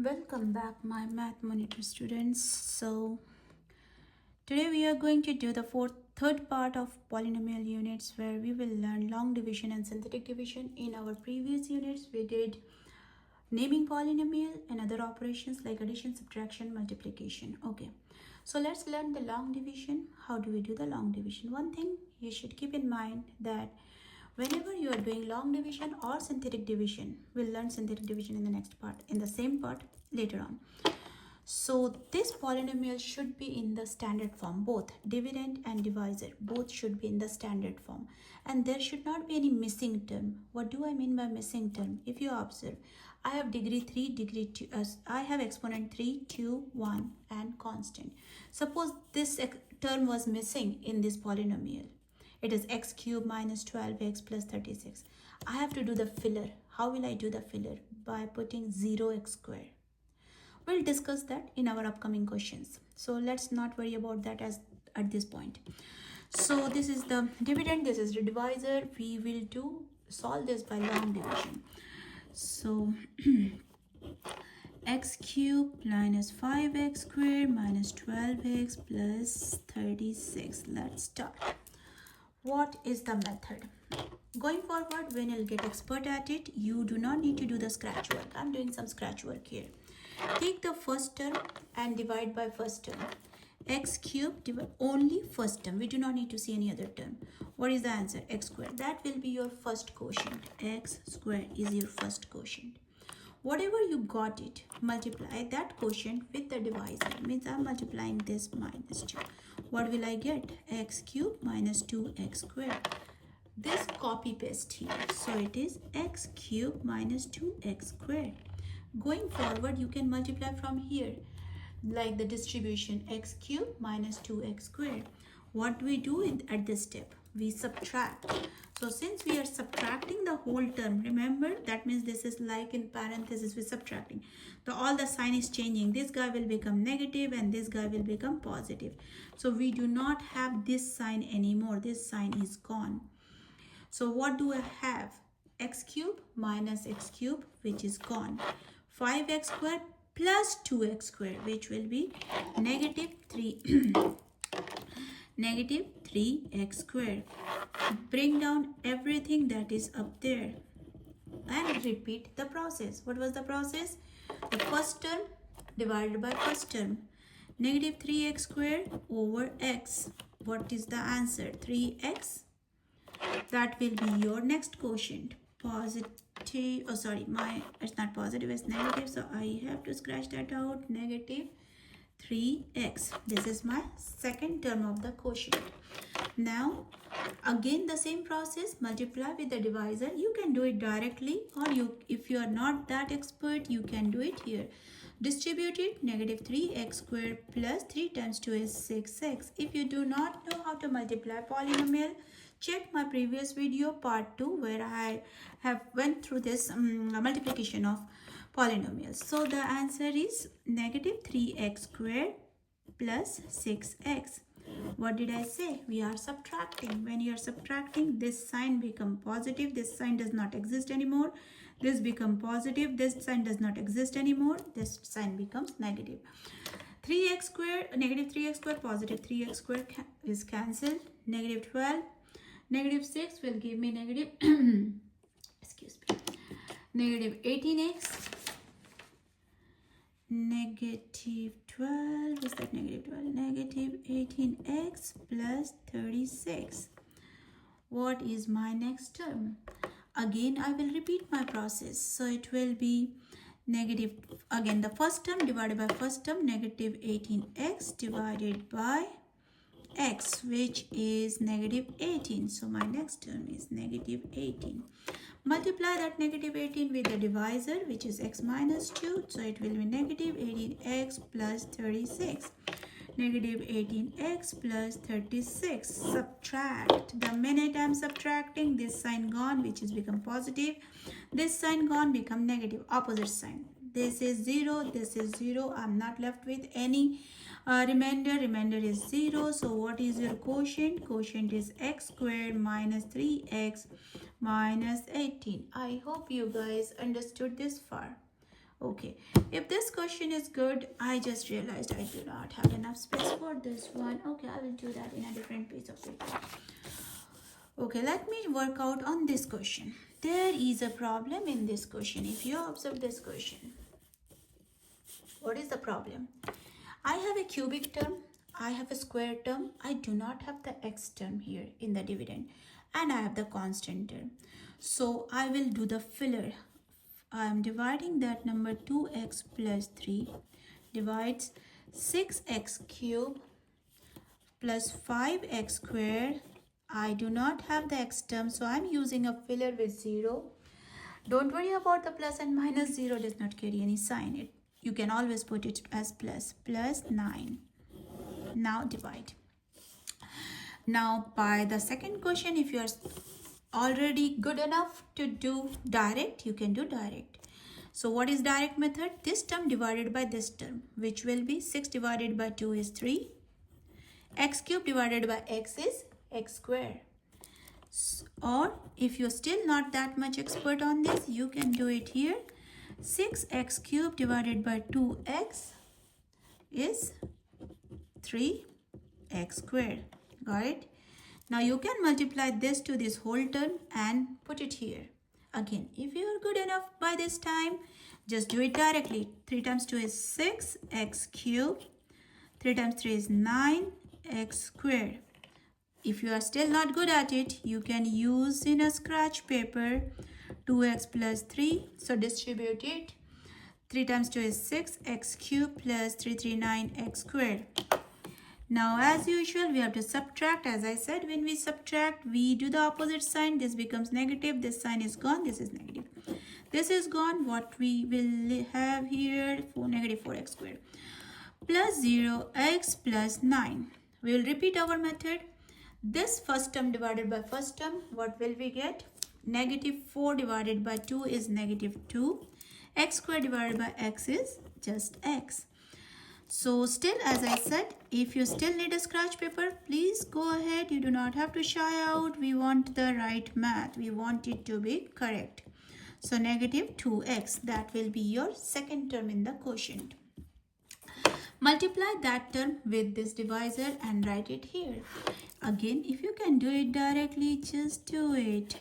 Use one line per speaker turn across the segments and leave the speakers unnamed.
Welcome back, my math monitor students. So today we are going to do the third part of polynomial units, where we will learn long division and synthetic division. In our previous units we did naming polynomial and other operations like addition, subtraction, multiplication. Okay, so let's learn the long division. How do we do the long division? One thing you should keep in mind, that whenever you are doing long division or synthetic division, we'll learn synthetic division in the next part, in the same part later on. So this polynomial should be in the standard form. Both dividend and divisor, both should be in the standard form, and there should not be any missing term. What do I mean by missing term? If you observe, I have degree 3, degree 2, I have exponent 3, 2, 1 and constant. Suppose this term was missing in this polynomial. It is x cubed minus 12x plus 36. I have to do the filler. How will I do the filler? By putting 0x square. We'll discuss that in our upcoming questions. So let's not worry about that at this point. So this is the dividend, this is the divisor. We will solve this by long division. So x cubed minus 5x squared minus 12x plus 36. Let's start. What is the method? Going forward, when you'll get expert at it, you do not need to do the scratch work. I'm doing some scratch work here. Take the first term and divide by first term. X cubed, only first term. We do not need to see any other term. What is the answer? X squared. That will be your first quotient. X squared is your first quotient. Whatever you got it, multiply that quotient with the divisor. Means I'm multiplying this minus 2. What will I get? X cubed minus 2x squared. This copy paste here. So it is x cubed minus 2x squared. Going forward, you can multiply from here, like the distribution x cubed minus 2x squared. What do we do at this step? We subtract. So since we are subtracting the whole term, remember, that means this is like in parenthesis, we're subtracting. All the sign is changing. This guy will become negative and this guy will become positive. So we do not have this sign anymore. This sign is gone. So what do I have? X cubed minus x cubed, which is gone. 5x squared plus 2x squared, which will be negative 3 negative 3x squared. Bring down everything that is up there and repeat the process. What was the process? The first term divided by first term. Negative 3x squared over x. What is the answer? 3x. That will be your next quotient. Positive, it's not positive, it's negative, so I have to scratch that out. Negative 3x. This is my second term of the quotient. Now again the same process, multiply with the divisor. You can do it directly, or if you are not that expert, you can do it here. Distribute it. Negative 3x squared plus 3 times 2 is 6x. If you do not know how to multiply polynomial, check my previous video part 2, where I have went through this multiplication of polynomials. So the answer is negative 3x squared plus 6x. What did I say? We are subtracting. When you are subtracting, this sign becomes positive. This sign does not exist anymore. This becomes positive. This sign does not exist anymore. This sign becomes negative. 3x squared, negative 3x squared, positive 3x squared is cancelled. Negative 12. Negative 6 will give me negative, excuse me, negative 18x. Negative 12, is that negative 12? Negative 18x plus 36. What is my next term? Again, I will repeat my process. So it will be negative, again the first term divided by first term, negative 18x divided by x, which is negative 18. So my next term is negative 18. Multiply that negative 18 with the divisor, which is x minus 2. So it will be negative 18x plus 36. Negative 18x plus 36. Subtract. The minute I'm subtracting, this sign gone, which is become positive. This sign gone, become negative, opposite sign. This is 0, this is 0. I'm not left with any remainder. Remainder is 0. So what is your quotient? Quotient is x squared minus 3x minus 18. I hope you guys understood this far. Okay, if this question is good, I just realized I do not have enough space for this one. Okay, I will do that in a different piece of paper. Okay, let me work out on this question. There is a problem in this question. If you observe this question, what is the problem? I have a cubic term, I have a square term, I do not have the x term here in the dividend, and I have the constant term. So I will do the filler. I am dividing that number 2x plus 3 divides 6x cube plus 5x square. I do not have the x term, so I am using a filler with 0. Don't worry about the plus and minus. 0 does not carry any sign. You can always put it as plus 9. Now divide. Now by the second question, if you are already good enough to do direct, you can do direct. So what is direct method? This term divided by this term, which will be 6 divided by 2 is 3. X cube divided by x is x square. Or if you're still not that much expert on this, you can do it here. 6x cube divided by 2x is 3x square. Got it? Now you can multiply this to this whole term and put it here. Again, if you are good enough by this time, just do it directly. 3 times 2 is 6x cube. 3 times 3 is 9x square. If you are still not good at it, you can use in a scratch paper 2x plus 3. So distribute it. 3 times 2 is 6x cube plus 339x square. Now as usual, we have to subtract. As I said, when we subtract, we do the opposite sign. This becomes negative. This sign is gone. This is negative. This is gone. What we will have here, negative 4x square plus 0x plus 9. We will repeat our method. This first term divided by first term, what will we get? Negative 4 divided by 2 is negative 2. X square divided by x is just x. So still, as I said, if you still need a scratch paper, please go ahead. You do not have to shy out. We want the right math. We want it to be correct. So negative 2x, that will be your second term in the quotient. Multiply that term with this divisor and write it here. Again, if you can do it directly, just do it.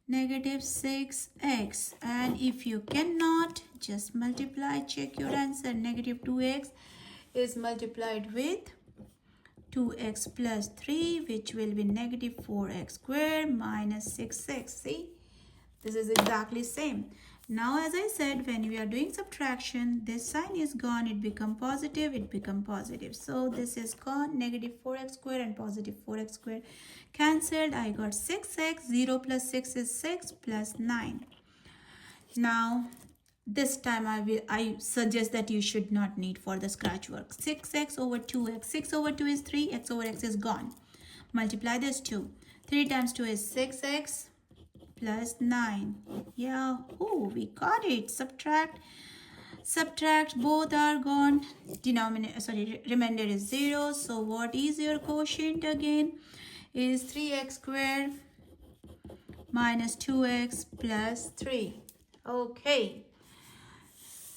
Negative 6x. And if you cannot, just multiply. Check your answer. Negative 2x is multiplied with 2x plus 3, which will be negative 4x square minus 6x. See, this is exactly same. Now, as I said, when we are doing subtraction, this sign is gone. It become positive. It become positive. So this is gone. Negative 4x square and positive 4x square cancelled. I got 6x. 0 plus 6 is 6 plus 9. Now, this time I suggest that you should not need for the scratch work. 6x over 2x. 6 over 2 is 3. X over x is gone. Multiply this 2. 3 times 2 is 6x plus 9. Yeah, oh, we got it. Subtract. Both are gone. Remainder is 0. So what is your quotient again? Is 3x square minus 2x plus 3. Okay.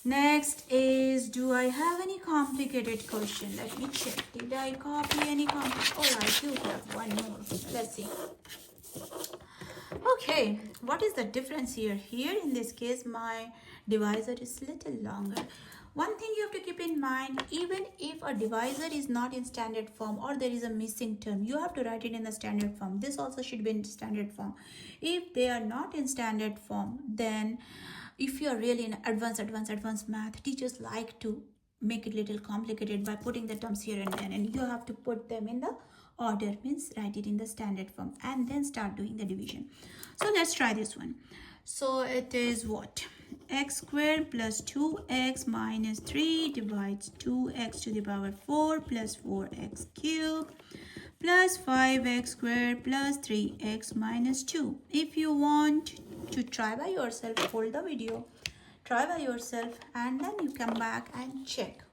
Next is, do I have any complicated question? Let me check. Did I copy any complicated? Oh, I do have one more. Let's see. Okay, what is the difference here? Here in this case, my divisor is little longer. One thing you have to keep in mind, even if a divisor is not in standard form or there is a missing term, you have to write it in the standard form. This also should be in standard form. If they are not in standard form, then if you are really in advanced math, teachers like to make it little complicated by putting the terms here and then, and you have to put them in the order, means write it in the standard form and then start doing the division. So let's try this one. So it is what? X squared plus 2x minus 3 divides 2x to the power 4 plus 4x cubed plus 5x squared plus 3x minus 2. If you want to try by yourself, hold the video, try by yourself, and then you come back and check.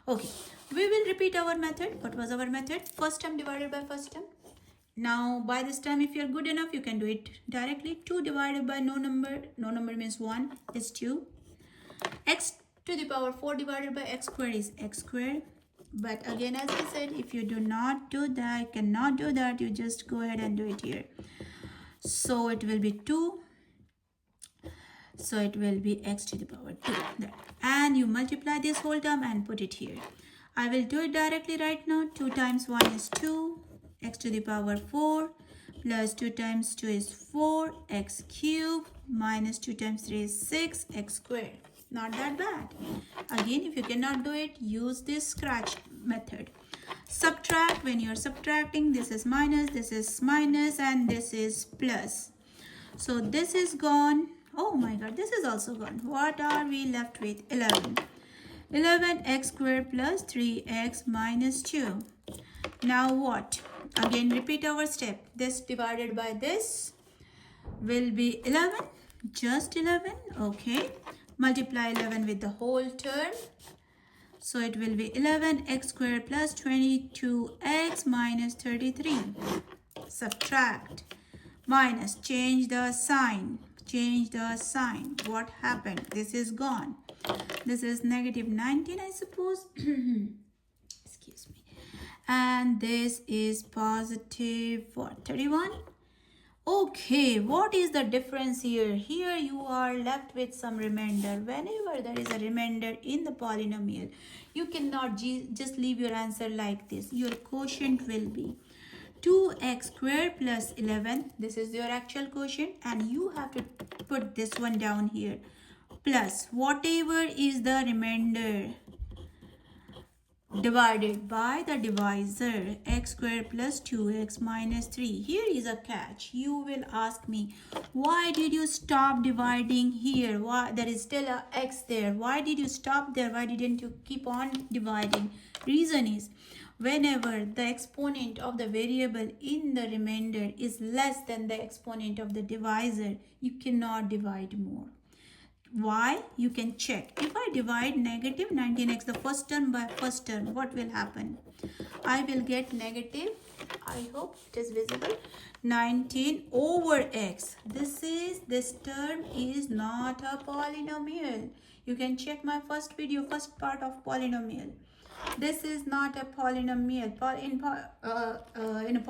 Okay, we will repeat our method. What was our method? First term divided by first term. Now by this time, if you're good enough, you can do it directly. 2 divided by no number means 1 is 2. X to the power 4 divided by x squared is x squared. But again, as I said, if you do not do that, cannot do that, you just go ahead and do it here. So it will be 2. So it will be x to the power 2. There. And you multiply this whole term and put it here. I will do it directly right now. 2 times 1 is 2. X to the power 4 plus 2 times 2 is 4. X cubed minus 2 times 3 is 6. X squared. Not that bad. Again, if you cannot do it, use this scratch method. Subtract. When you are subtracting, this is minus, and this is plus. So this is gone. Oh my god, this is also gone. What are we left with? 11. 11x squared plus 3x minus 2. Now what? Again, repeat our step. This divided by this will be 11. Just 11. Okay. Multiply 11 with the whole term. So it will be 11x squared plus 22x minus 33. Subtract. Minus. Change the sign. Change the sign. What happened? This is gone. This is negative 19, I suppose. Excuse me. And this is positive what? 31. Okay, what is the difference here? Here you are left with some remainder. Whenever there is a remainder in the polynomial, you cannot just leave your answer like this. Your quotient will be 2x squared plus 11. This is your actual quotient, and you have to put this one down here. Plus whatever is the remainder divided by the divisor, x squared plus 2x minus 3. Here is a catch. You will ask me, why did you stop dividing here? Why there is still a x there? Why did you stop there? Why didn't you keep on dividing? Reason is, whenever the exponent of the variable in the remainder is less than the exponent of the divisor, you cannot divide more. Why? You can check. If I divide negative 19x, the first term by first term, what will happen? I will get negative, I hope it is visible, 19 over x. This term is not a polynomial. You can check my first video, first part of polynomial. This is not a polynomial. In a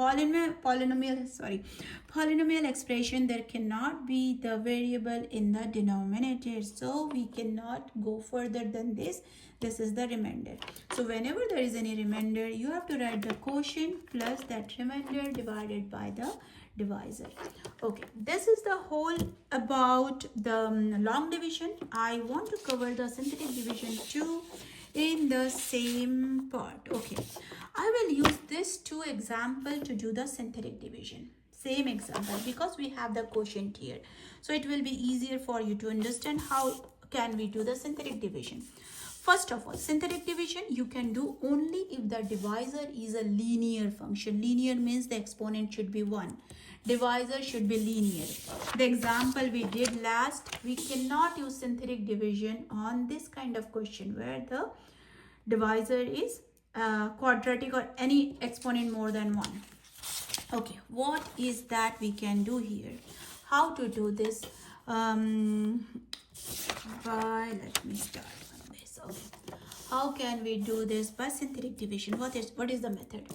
polynomial expression, there cannot be the variable in the denominator. So we cannot go further than this. This is the remainder. So whenever there is any remainder, you have to write the quotient plus that remainder divided by the divisor. Okay, this is the whole about the long division. I want to cover the synthetic division too in the same part. Okay, I will use this two example to do the synthetic division. Same example, because we have the quotient here, so it will be easier for you to understand how can we do the synthetic division. First of all, synthetic division you can do only if the divisor is a linear function. Linear means the exponent should be 1. Divisor should be linear. The example we did last, we cannot use synthetic division on this kind of question where the divisor is quadratic or any exponent more than 1. Okay, what is that we can do here? How to do this? Let me start on this. Okay. How can we do this by synthetic division? What is the method?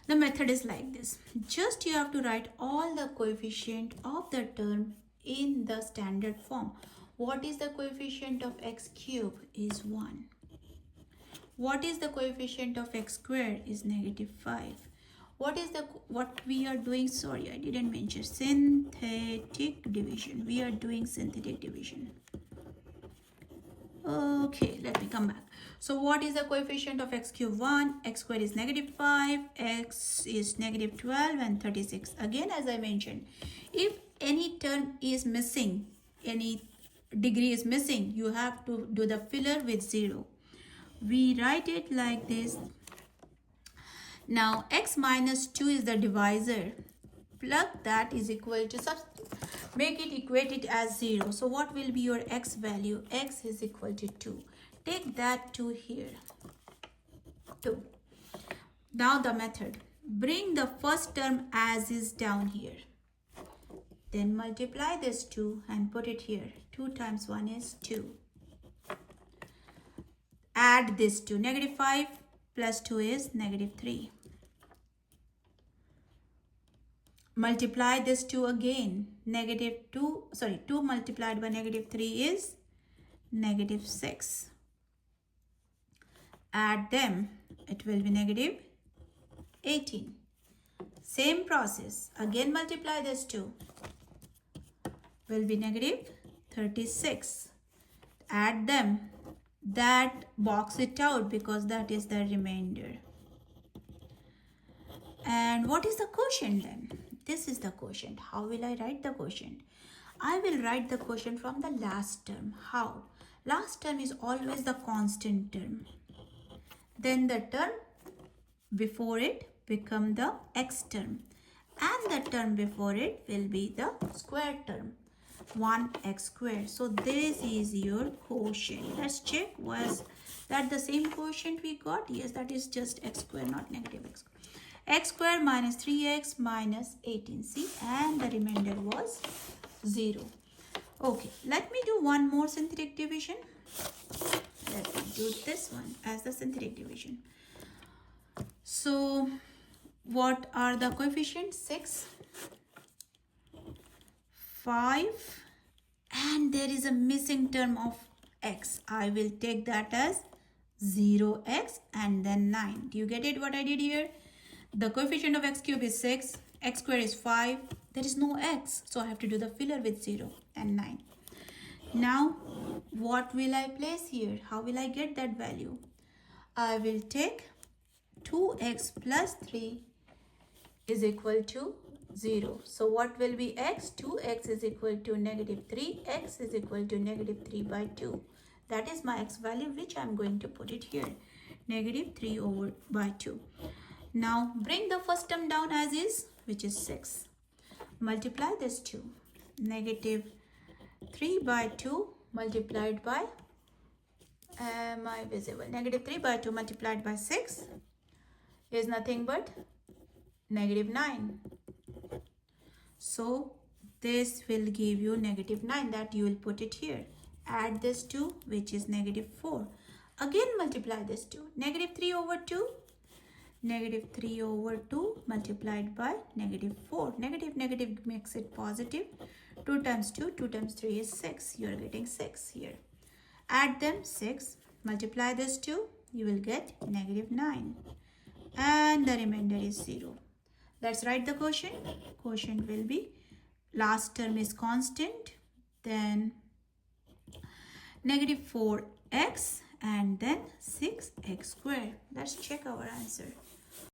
The method is like this. Just you have to write all the coefficient of the term in the standard form. What is the coefficient of x cubed? Is 1. What is the coefficient of x squared? Is negative 5. What we are doing? Sorry, I didn't mention synthetic division. We are doing synthetic division. Okay, let me come back. So what is the coefficient of x cubed? 1. X squared is negative 5. X is negative 12 and 36. Again, as I mentioned, if any term is missing, any degree is missing, you have to do the filler with 0. We write it like this. Now x minus 2 is the divisor. Plug that is equal to make it equate it as 0. So what will be your x value? X is equal to 2. Take that 2 here. 2. Now the method. Bring the first term as is down here. Then multiply this 2 and put it here. 2 times 1 is 2. Add this to negative 5 plus 2 is negative 3. Multiply this 2 again. 2 multiplied by negative 3 is negative 6. Add them, it will be negative 18. Same process, again multiply this 2, will be negative 36. Add them, that box it out because that is the remainder. And what is the quotient then? This is the quotient. How will I write the quotient? I will write the quotient from the last term. How? Last term is always the constant term. Then the term before it become the x term. And the term before it will be the square term. 1x squared. So this is your quotient. Let's check, was that the same quotient we got? Yes, that is just x squared, not negative x squared. X squared minus 3x minus 18. See, and the remainder was 0. Okay, let me do one more synthetic division. Let me do this one as the synthetic division. So what are the coefficients? 6, 5, and there is a missing term of x. I will take that as 0x and then 9. Do you get it what I did here? The coefficient of x cube is 6, x squared is 5. There is no x, so I have to do the filler with 0 and 9. Now, what will I place here? How will I get that value? I will take 2x plus 3 is equal to 0. So what will be x? 2x is equal to negative 3. X is equal to negative 3 by 2. That is my x value, which I am going to put it here. Negative 3 over by 2. Now bring the first term down as is, which is 6. Multiply this 2. Negative 3 by 2 multiplied by, negative 3 by 2 multiplied by 6 is nothing but negative 9. So this will give you negative 9, that you will put it here. Add this 2, which is negative 4. Again multiply this 2. Negative 3 over 2. Negative 3 over 2 multiplied by negative 4. Negative makes it positive. 2 times 2, 2 times 3 is 6. You are getting 6 here. Add them, 6. Multiply this 2. You will get negative 9. And the remainder is 0. Let's write the quotient. Quotient will be, last term is constant. Then negative 4x and then 6x squared. Let's check our answer.